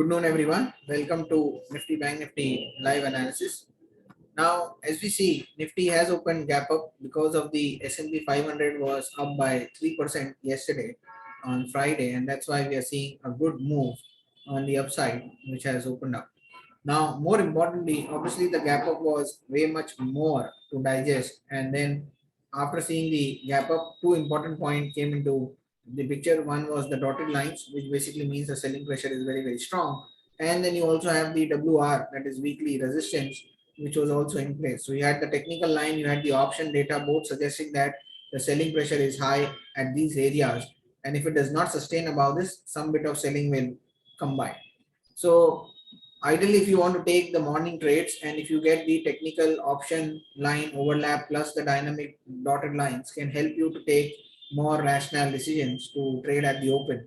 Good noon, everyone. Welcome to Nifty Bank Nifty live analysis. Now, as we see, Nifty has opened gap up because of the S&P 500 was up by 3% yesterday on Friday, and that's why we are seeing a good move on the upside, which has opened up. Now, more importantly, obviously the gap up was way much more to digest, and then after seeing the gap up, two important points came into the picture. One was the dotted lines, which basically means the selling pressure is very, very strong. And then you also have the WR, that is weekly resistance, which was also in place. So you had the technical line, you had the option data, both suggesting that the selling pressure is high at these areas. And if it does not sustain above this, some bit of selling will come by. So ideally, if you want to take the morning trades and if you get the technical option line overlap plus the dynamic dotted lines can help you to take more rational decisions to trade at the open.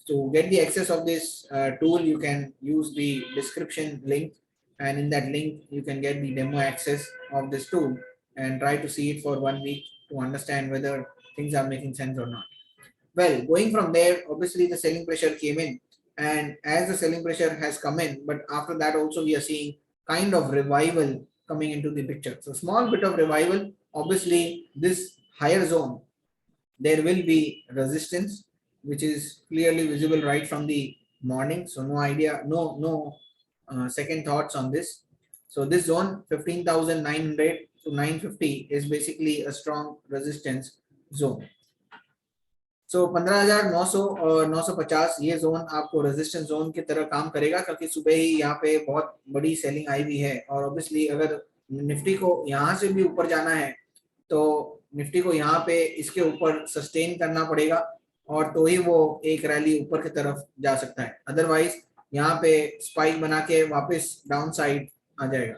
To get the access of this tool, you can use the description link, and in that link you can get the demo access of this tool and try to see it for 1 week to understand whether things are making sense or not. Well, going from there, obviously the selling pressure came in, and as the selling pressure has come in, but after that also we are seeing kind of revival coming into the picture. So small bit of revival. Obviously, this higher zone, there will be resistance, which is clearly visible right from the morning. So no idea, no second thoughts on this. So this zone 15,900 to 950 is basically a strong resistance zone. सो 15,900 और 950 ये zone आपको resistance zone की तरह काम करेगा, क्योंकि सुबह ही यहाँ पे बहुत बड़ी सेलिंग आई हुई है। और ऑब्वियसली अगर निफ्टी को यहाँ से भी ऊपर जाना है तो निफ्टी को यहाँ पे इसके ऊपर सस्टेन करना पड़ेगा, और तो ही वो एक रैली ऊपर की तरफ जा सकता है। अदरवाइज यहाँ पे स्पाइक बना के वापस डाउन साइड आ जाएगा।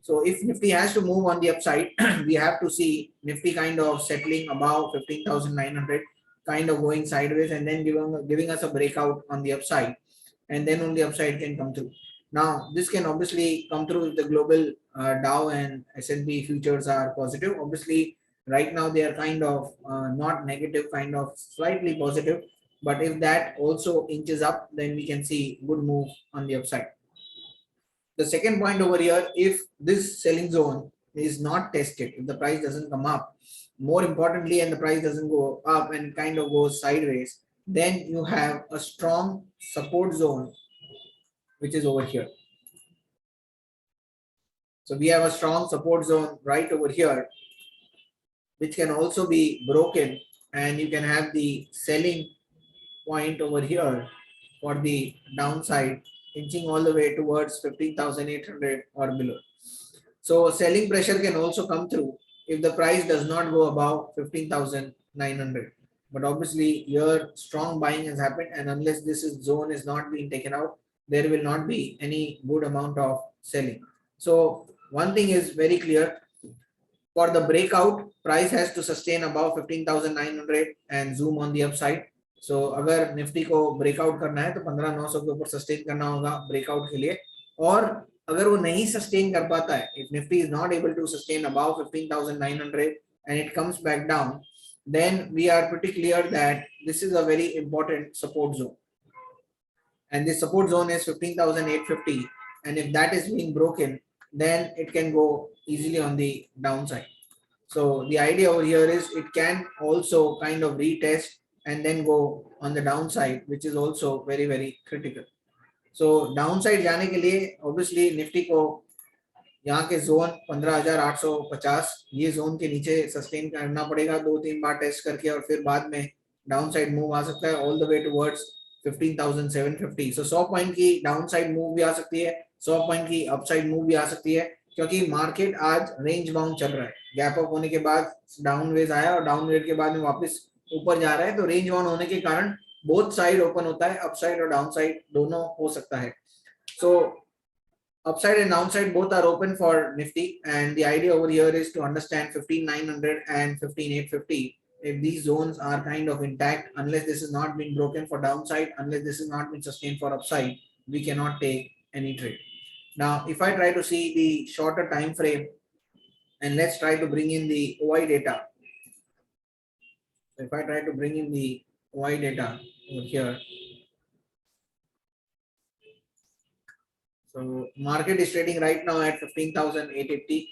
So if Nifty has to move on the upside, we have to see Nifty kind of settling above 15,900, kind of going sideways, and then giving us a breakout on the upside, and then on the upside can come through. Now this can obviously come through if the global Dow and S&P futures are positive. Obviously right now they are kind of not negative, kind of slightly positive, but if that also inches up, then we can see good move on the upside. The second point over here, if this selling zone is not tested, if the price doesn't come up, more importantly, and the price doesn't go up and kind of goes sideways, then you have a strong support zone, which is over here. So we have a strong support zone right over here, which can also be broken, and you can have the selling point over here for the downside, inching all the way towards 15,800 or below. So selling pressure can also come through if the price does not go above 15,900. But obviously here strong buying has happened, and unless this zone is not being taken out, there will not be any good amount of selling. So one thing is very clear, for the breakout, price has to sustain above 15,900 and zoom on the upside. So अगर Nifty को breakout करना है तो 15,900 के ऊपर sustain करना होगा breakout के लिए, और अगर वो नहीं सस्टेन कर पाता है, if Nifty is not able to sustain above 15,900 and it comes back down, then we are pretty clear that this is a very important support zone, and this support zone is 15,850, and if that is being broken, then it can go easily on the downside. So the idea over here is it can also kind of retest and then go on the downside, which is also very, very critical. So downside जाने के लिए obviously Nifty को यहाँ के zone 15,850 ये zone के नीचे sustain करना पड़ेगा 2-3 बार टेस्ट करके, और फिर बाद में डाउनसाइड मूव आ सकता है all the way towards 15,750. So 100 point की डाउनसाइड मूव भी आ सकती है, 100 पॉइंट की अपसाइड मूव भी आ सकती है, क्योंकि मार्केट आज रेंज बाउंड चल रहा है। गैप अप होने के बाद डाउनवेज आया और डाउनवेज के बाद में वापस ऊपर जा रहा है, तो रेंज बाउंड होने के कारण बोथ साइड ओपन होता है, अपसाइड और डाउनसाइड दोनों हो सकता है। सो upside and downside both are open for Nifty, and the idea over here is to understand 15,900 and 15,850. If these zones are kind of intact, unless this is not been broken for downside, unless this is not been sustained for upside, we cannot take any trade. Now, if I try to see the shorter time frame, and let's try to bring in the OI data. If I try to bring in the OI data over here, So market is trading right now at 15,880.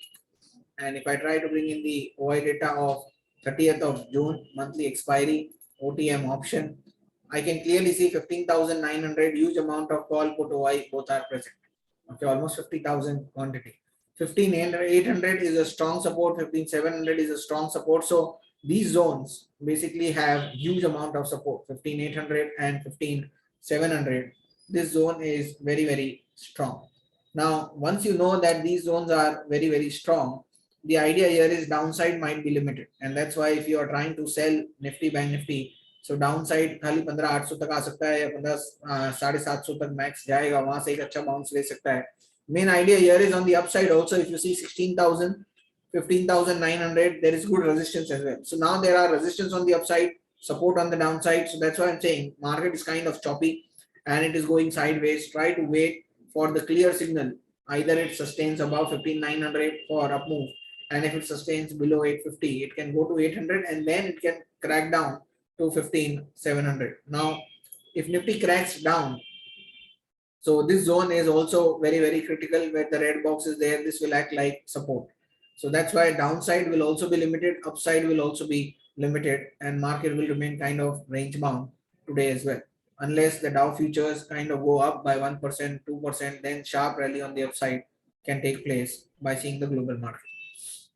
And if I try to bring in the OI data of 30th of June, monthly expiry, OTM option, I can clearly see 15,900, huge amount of call put OI, both are present. Okay, almost 50,000 quantity. 15,800 is a strong support, 15,700 is a strong support. So these zones basically have huge amount of support, 15,800 and 15,700. This zone is very, very strong. Now, once you know that these zones are very, very strong, the idea here is downside might be limited. And that's why if you are trying to sell Nifty Bank Nifty, so downside खाली 15,800 तक आ सकता है या 15,750 तक max जाएगा, वहां से एक अच्छा बाउंस ले सकता है. Main idea here is on the upside also. If you see 16,000, 15,900, there is good resistance as well. So now there are resistance on the upside, support on the downside. So that's why I'm saying market is kind of choppy and it is going sideways. Try to wait for the clear signal. Either it sustains above 15,900 for up move, and if it sustains below 850, it can go to 800 and then it can crack down to 15,700. Now, if Nifty cracks down, so this zone is also very, very critical where the red box is there. This will act like support. So that's why downside will also be limited, upside will also be limited, and market will remain kind of range bound today as well. Unless the Dow futures kind of go up by 1%, 2%, then sharp rally on the upside can take place by seeing the global market.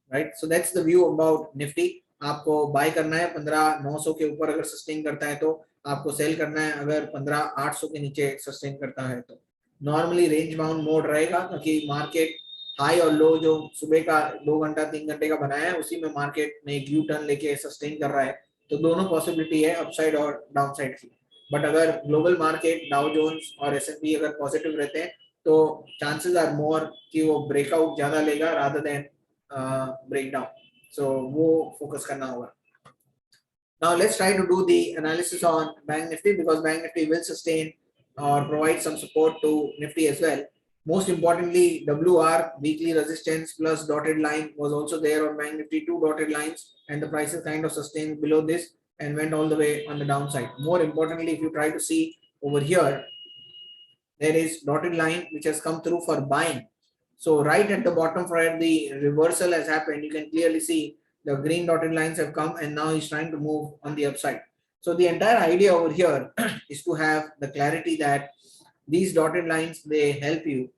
Right? So that's the view about Nifty. आपको bye करना है 15,900 के ऊपर अगर sustain करता है तो आपको सेल करना है अगर 15,800 के नीचे सस्टेन करता है तो. नॉर्मली रेंज बाउंड मोड रहेगा क्योंकि मार्केट हाई और लो जो सुबह का 2 घंटा 3 घंटे का बनाया है उसी में मार्केट ने एक यू टर्न लेके सस्टेन कर रहा है. तो दोनों पॉसिबिलिटी है अपसाइड और डाउनसाइड की. बट अगर ग्लोबल मार्केट डाउ जोन्स और S&P अगर पॉजिटिव रहते हैं तो चांसेस आर मोर कि वो ब्रेकआउट ज्यादा लेगा रादर देन ब्रेकडाउन. So वो focus करना होगा. Now let's try to do the analysis on Bank Nifty because Bank Nifty will sustain or provide some support to Nifty as well. Most importantly, WR weekly resistance plus dotted line was also there on Bank Nifty, 2 dotted lines, and the prices kind of sustained below this and went all the way on the downside. More importantly, if you try to see over here, there is dotted line which has come through for buying. So right at the bottom where the reversal has happened, you can clearly see the green dotted lines have come and now he's trying to move on the upside. So the entire idea over here is to have the clarity that these dotted lines, they help you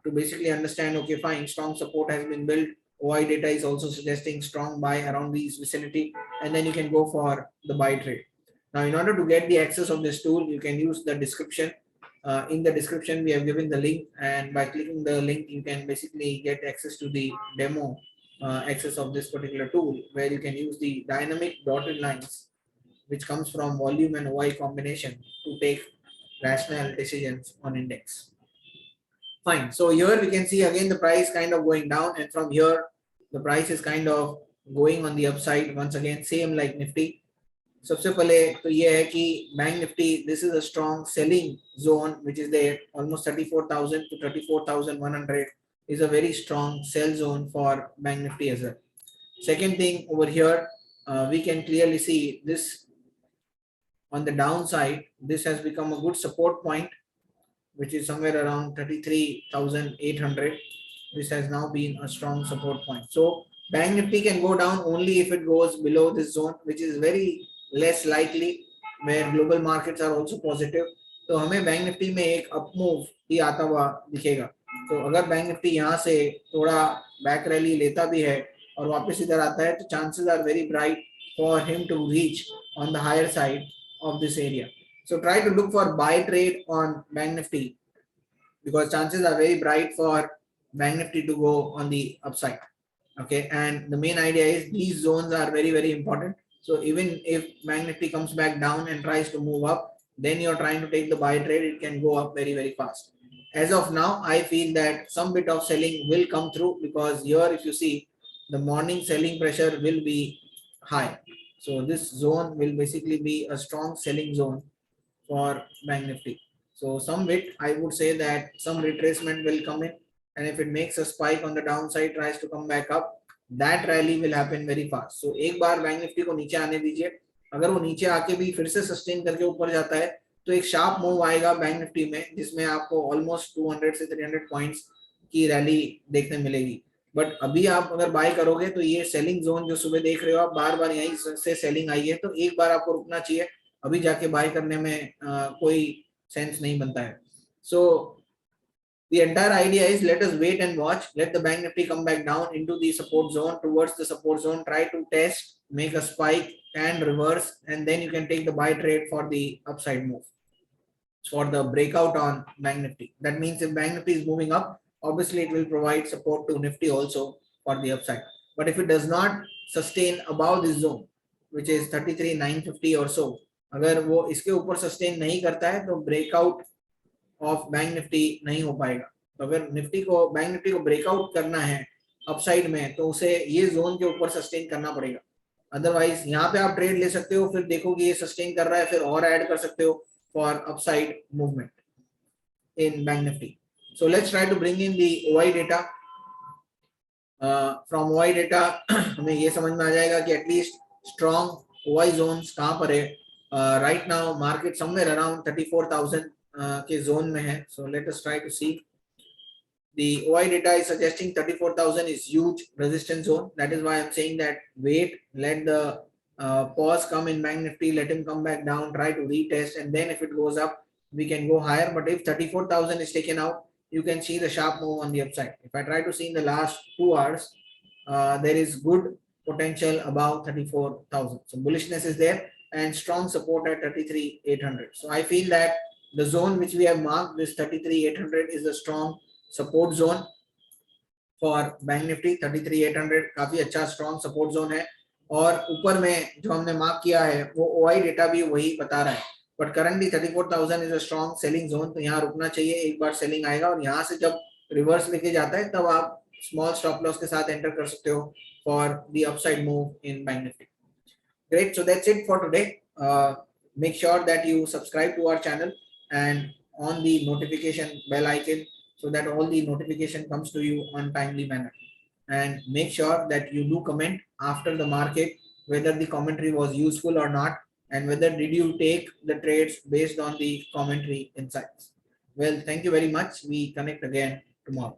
to basically understand, okay, fine, strong support has been built. OI data is also suggesting strong buy around these vicinity, and then you can go for the buy trade. Now, in order to get the access of this tool, you can use the description. In the description, we have given the link, and by clicking the link, you can basically get access to the demo access of this particular tool, where you can use the dynamic dotted lines, which comes from volume and OI combination to take rational decisions on index. Fine. So here we can see again the price kind of going down, and from here the price is kind of going on the upside once again, same like Nifty. सबसे पहले तो ये है कि bank nifty this is a strong selling zone which is there almost 34,000 to 34,100 is a very strong sell zone for bank nifty as well. Second thing over here, we can clearly see this on the downside, this has become a good support point which is somewhere around 33,800. This has now been a strong support point. So bank nifty can go down only if it goes below this zone, which is very less likely where global markets are also positive. तो हमें bank Nifty में एक up move ही आता हुआ दिखेगा. तो अगर bank Nifty यहाँ से थोड़ा बैक रैली लेता भी है और वापस इधर आता है तो chances are very bright for him to reach on the higher side of this area. So try to look for buy trade on bank nifty because chances are very bright for bank nifty to go on the upside. Okay, and the main idea is these zones are very, very important. So even if bank nifty comes back down and tries to move up, then you're trying to take the buy trade, it can go up very, very fast. As of now, I feel that some bit of selling will come through because here if you see the morning selling pressure will be high. So this zone will basically be a strong selling zone for bank nifty. So some bit I would say that some retracement will come in, and if it makes a spike on the downside, tries to come back up, that rally will happen very fast. So एक बार bank Nifty को नीचे आने दीजिए, अगर वो नीचे आके भी फिर से सस्टेन करके ऊपर जाता है तो एक शार्प मूव आएगा बैंक निफ्टी में जिसमें आपको ऑलमोस्ट 200 से 300 पॉइंट्स की रैली देखने मिलेगी। बट अभी आप अगर बाय करोगे तो ये सेलिंग जोन जो सुबह देख रहे हो आप, बार बार यहीं से सेलिंग आई है, तो एक बार आपको रुकना चाहिए। अभी जाके बाय करने में कोई सेंस नहीं बनता है। सो the entire idea is, let us wait and watch. Let the bank nifty come back down into the support zone, towards the support zone, try to test, make a spike and reverse, and then you can take the buy trade for the upside move, for the breakout on bank nifty. That means if bank nifty is moving up, obviously it will provide support to nifty also for the upside. But if it does not sustain above this zone, which is 33,950 or so, अगर वो इसके ऊपर sustain नहीं करता है तो breakout of bank Nifty नहीं हो पाएगा। तो अगर निफ्टी को, बैंक निफ्टी को ब्रेकआउट करना है अपसाइड में, तो उसे ये जोन के ऊपर सस्टेन करना पड़ेगा। अदरवाइज यहाँ पे आप ट्रेड ले सकते हो, फिर देखो कि ये सस्टेन कर रहा है, फिर और ऐड कर सकते हो for upside movement in bank nifty. So let's try to bring in the OI data. From OI data हमें ये समझ में आ जाएगा कि एटलीस्ट स्ट्रॉन्ग ओआई जोन्स कहाँ पर है। Right now market somewhere around 34,000 के जोन में है। So let us try to see. The OI data is suggesting 34,000 is huge resistance zone. That is why I'm saying that wait, let the pause come in bank nifty, let him come back down, try to retest, and then if it goes up, we can go higher. But if 34,000 is taken out, you can see the sharp move on the upside. If I try to see in the last 2 hours, there is good potential above 34,000. So bullishness is there and strong support at 33,800. So I feel that the zone which we have marked, this 33,800, is a strong support zone for bank Nifty. 33,800 काफी अच्छा strong support zone है। और ऊपर में जो हमने mark किया है वो ओआई डेटा भी वही बता रहा है। But currently 34,000 is a strong selling zone, तो यहाँ रुकना चाहिए। एक बार सेलिंग आएगा और यहाँ से जब रिवर्स लेके जाता है तब आप स्मॉल स्टॉप लॉस के साथ एंटर कर सकते हो for the upside move in bank nifty. Great, so that's it for today. Make sure that you subscribe to our channel and on the notification bell icon so that all the notification comes to you on timely manner. And make sure that you do comment after the market whether the commentary was useful or not, and whether did you take the trades based on the commentary insights. Well, thank you very much. We connect again tomorrow.